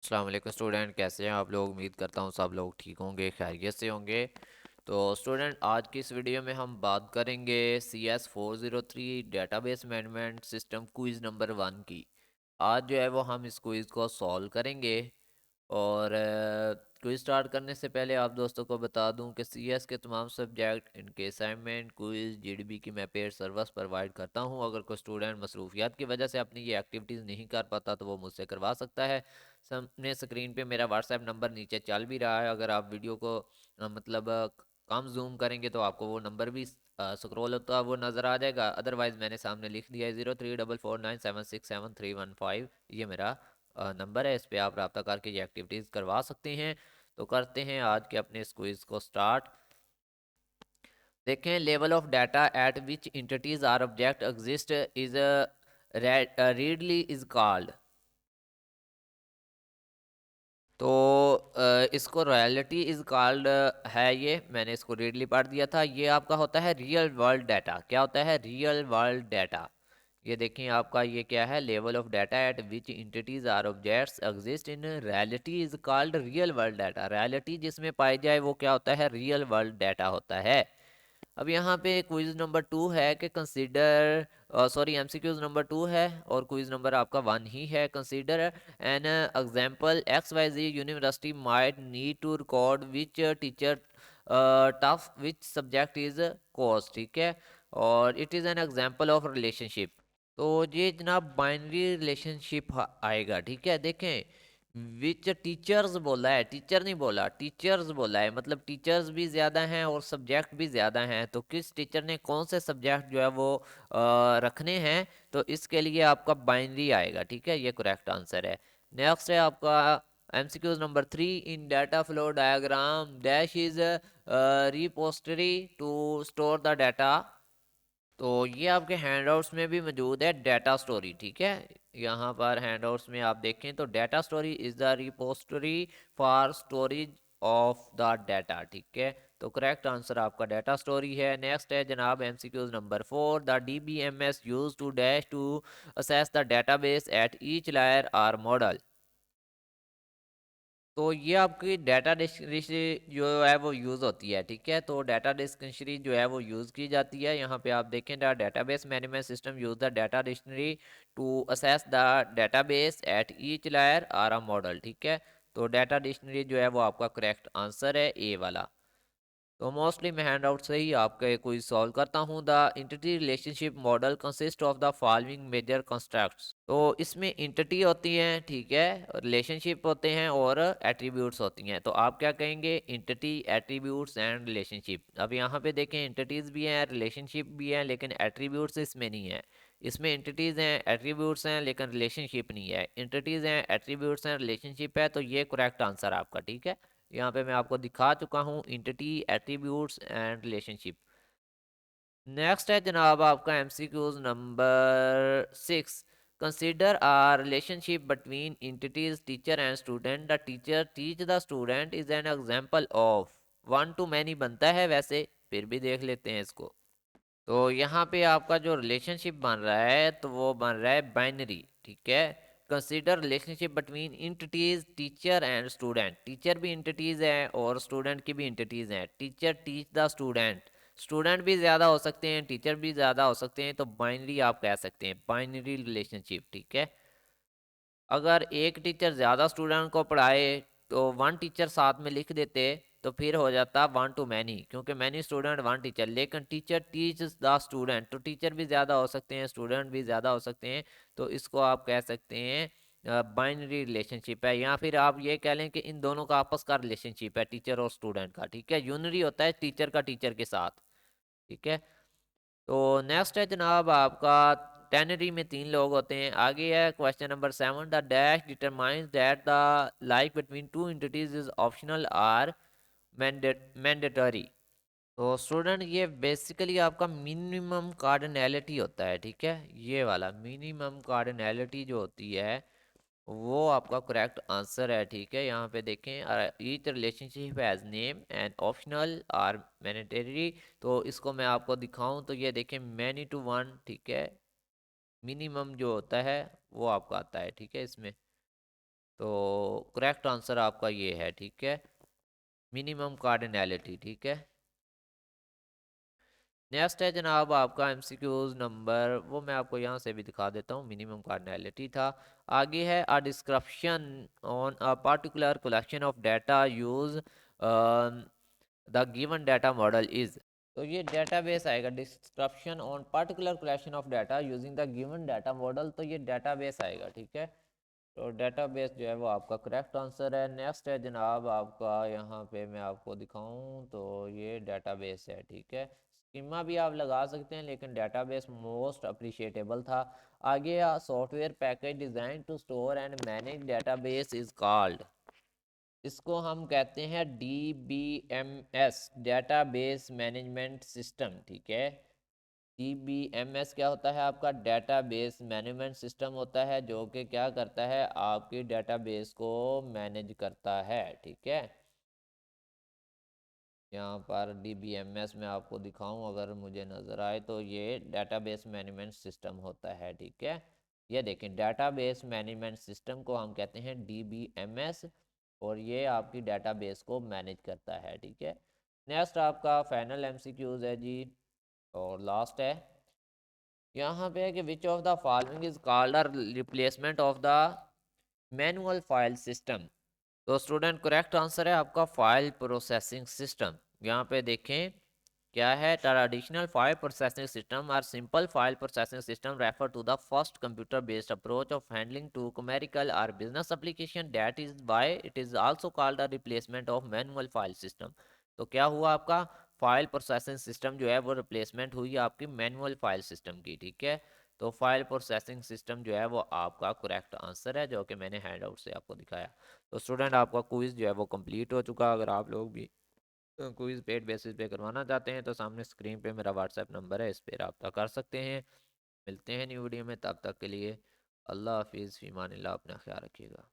अस्सलाम वालेकुम स्टूडेंट, कैसे हैं आप लोग। उम्मीद करता हूँ सब लोग ठीक होंगे, खैरियत से होंगे। तो स्टूडेंट, आज की इस वीडियो में हम बात करेंगे CS403 database management system quiz number 1 की। आज जो है वो हम इस क्विज़ को सॉल्व करेंगे। और क्विज स्टार्ट करने से पहले आप दोस्तों को बता दूं कि CS के तमाम सब्जेक्ट, इनके असाइनमेंट, क्विज, GDB की मैं पेड सर्विस प्रोवाइड करता हूं। अगर कोई स्टूडेंट मसरूफियात की वजह से अपनी ये एक्टिविटीज़ नहीं कर पाता तो वो मुझसे करवा सकता है। सामने स्क्रीन पे मेरा व्हाट्सएप नंबर नीचे चल भी रहा है। अगर आप वीडियो को कम जूम करेंगे तो आपको वो नंबर भी स्क्रॉल होता है वो नज़र आ जाएगा। अदरवाइज़ मैंने सामने लिख दिया है 0344976731 ये मेरा नंबर है। इस पे आप रब्ता करके ये एक्टिविटीज़ करवा सकते हैं। तो करते हैं आज के अपने इस क्विज को स्टार्ट। देखें, level of data at which entities or object exist is readily is called. तो इसको रॉयलिटी इज कॉल्ड है। ये मैंने इसको रीडली पढ़ दिया था। ये आपका होता है रियल वर्ल्ड डाटा। क्या होता है? Real world data. ये देखें आपका ये क्या है, level of data at which entities or objects exist in reality is called real world data. Reality जिसमें पाई जाए वो क्या होता है? रियल वर्ल्ड डाटा होता है। अब यहाँ पे क्विज नंबर 2 है कि कंसीडर, सॉरी एमसीक्यूज नंबर 2 है और क्विज नंबर आपका 1 ही है। Consider an example XYZ university might need to record which teacher tough which subject is course. ठीक है, और it is an example of relationship. तो ये जनाब बाइनरी रिलेशनशिप आएगा। ठीक है, देखें विच टीचर्स बोला है, टीचर नहीं बोला, टीचर्स बोला है, मतलब टीचर्स भी ज़्यादा हैं और सब्जेक्ट भी ज़्यादा हैं। तो किस टीचर ने कौन से सब्जेक्ट जो है वो रखने हैं, तो इसके लिए आपका बाइनरी आएगा। ठीक है, ये करेक्ट आंसर है। नेक्स्ट है आपका MCQs नंबर 3। In data flow diagram dash is repository to store the data. तो ये आपके हैंडआउट्स में भी मौजूद है, डाटा स्टोरी। ठीक है, यहाँ पर हैंडआउट्स में आप देखें तो data story is the repository for storage of the data. ठीक है, तो करेक्ट आंसर आपका डाटा स्टोरी है। नेक्स्ट है जनाब MCQs number 4। The DBMS use to dash to access the database at each layer or model. तो ये आपकी डाटा डिक्शनरी जो है वो यूज़ होती है। ठीक है, तो डाटा डिक्शनरी जो है वो यूज़ की जाती है। यहाँ पे आप देखें the database management system use the data dictionary to access the database at each layer or a model. ठीक है, तो डाटा डिक्शनरी जो है वो आपका करेक्ट आंसर है, ए वाला। तो मोस्टली मैं हैंड आउट से ही आपके कोई सॉल्व करता हूँ। The entity relationship model consist of the following major constructs. तो इसमें इंटिटी होती हैं, ठीक है, रिलेशनशिप होते हैं और एट्रीब्यूट्स होती हैं। तो आप क्या कहेंगे? Entity, attributes and relationship. अब यहाँ पे देखें इंटिटीज़ भी हैं, रिलेशनशिप भी हैं, लेकिन एट्रीब्यूट्स इसमें नहीं है। इसमें इंटिटीज़ हैं, एट्रीब्यूट्स हैं, लेकिन रिलेशनशिप नहीं है। इंटिटीज़ हैं, एट्रीब्यूट्स हैं, रिलेशनशिप है, तो ये करेक्ट आंसर आपका। ठीक है, यहाँ पे मैं आपको दिखा चुका हूँ entity, attributes and relationship. Next है जनाब आपका MCQs number 6। Consider a relationship between entities teacher and student. The teacher teach the student is an example of. One to many बनता है वैसे, फिर भी देख लेते हैं इसको। तो यहाँ पे आपका जो रिलेशनशिप बन रहा है तो वो बन रहा है बाइनरी। ठीक है, consider relationship between entities teacher and student. Teacher भी इंटिटीज है और स्टूडेंट की भी इंटिटीज हैं। Teacher teach the student, student भी ज़्यादा हो सकते हैं, टीचर भी ज़्यादा हो सकते हैं, तो बाइनरी आप कह सकते हैं, बाइनरी रिलेशनशिप। ठीक है, अगर एक टीचर ज़्यादा स्टूडेंट को पढ़ाए तो वन टीचर साथ में लिख देते तो फिर हो जाता वन टू मैनी, क्योंकि मैनी स्टूडेंट वन टीचर। लेकिन टीचर टीच द स्टूडेंट, तो टीचर भी ज़्यादा हो सकते हैं, स्टूडेंट भी ज़्यादा हो सकते हैं। तो इसको आप कह सकते हैं बाइनरी रिलेशनशिप है, या फिर आप ये कह लें कि इन दोनों का आपस का रिलेशनशिप है, टीचर और स्टूडेंट का। ठीक है, यूनरी होता है टीचर का टीचर के साथ। ठीक है, तो नेक्स्ट है जनाब आपका टेनरी में 3 लोग होते हैं। आगे है question number 7। The dash determines that the like between two entities is optional or mandatory. तो स्टूडेंट ये बेसिकली आपका मिनिमम कार्डिनैलिटी होता है। ठीक है, ये वाला मिनिमम कार्डिनैलिटी जो होती है वो आपका करेक्ट आंसर है। ठीक है, यहाँ पे देखें each relationship has name and optional और मैंडेटरी। तो इसको मैं आपको दिखाऊं तो ये देखें मैनी टू वन। ठीक है, मिनिमम जो होता है वो आपका आता है। ठीक है, इसमें तो करेक्ट आंसर आपका ये है, ठीक है, मिनिमम कार्डिनैलिटी, ठीक है। नेक्स्ट है जनाब आपका एमसीक्यूज नंबर, वो मैं आपको यहाँ से भी दिखा देता हूँ, मिनिमम कार्डिनैलिटी था। आगे है a description on a particular collection of data use the given data model is. तो ये डेटाबेस आएगा, description on particular collection of data using the given data model, तो ये डेटाबेस आएगा, ठीक है। तो डेटाबेस जो है वो आपका करेक्ट आंसर है। नेक्स्ट है जनाब आपका, यहाँ पे मैं आपको दिखाऊं तो ये डेटाबेस है, ठीक है। स्कीमा भी आप लगा सकते हैं लेकिन डेटाबेस मोस्ट अप्रिशिएटेबल था। आगे software package design to store and manage database is called, इसको हम कहते हैं DBMS, डेटाबेस मैनेजमेंट सिस्टम, ठीक है। DBMS क्या होता है आपका, डेटाबेस मैनेजमेंट सिस्टम होता है, जो कि क्या करता है, आपकी डेटाबेस को मैनेज करता है, ठीक है। यहाँ पर DBMS में आपको दिखाऊं अगर मुझे नज़र आए तो ये डेटाबेस मैनेजमेंट सिस्टम होता है, ठीक है। ये देखें, डेटाबेस मैनेजमेंट सिस्टम को हम कहते हैं DBMS, और ये आपकी डेटाबेस को मैनेज करता है, ठीक है। नेक्स्ट आपका फाइनल MCQs है जी, और लास्ट है। यहाँ पे है कि which of the following is called a replacement of the manual file system. तो स्टूडेंट करेक्ट आंसर है आपका फाइल प्रोसेसिंग सिस्टम। यहाँ पे देखें क्या है, ट्रेडिशनल फाइल प्रोसेसिंग सिस्टम और simple file processing system refer to the first computer based approach of handling to commercial और business application, that is why it is also called the replacement of manual file system. तो क्या हुआ आपका, file processing system जो है वो replacement हुई आपकी मैनुअल फाइल सिस्टम की, ठीक है। तो फाइल प्रोसेसिंग सिस्टम जो है वो आपका करेक्ट आंसर है, जो कि मैंने हैंड आउट से आपको दिखाया। तो स्टूडेंट आपका क्विज जो है वो कंप्लीट हो चुका। अगर आप लोग भी क्विज पेड बेसिस पे करवाना चाहते हैं तो सामने स्क्रीन पे मेरा व्हाट्सएप नंबर है, इस पर रब्ता कर सकते हैं। मिलते हैं न्यू वीडियो में, तब तक के लिए अल्लाह हाफिज़, फ़ी अमान अल्लाह, अपना ख्याल रखिएगा।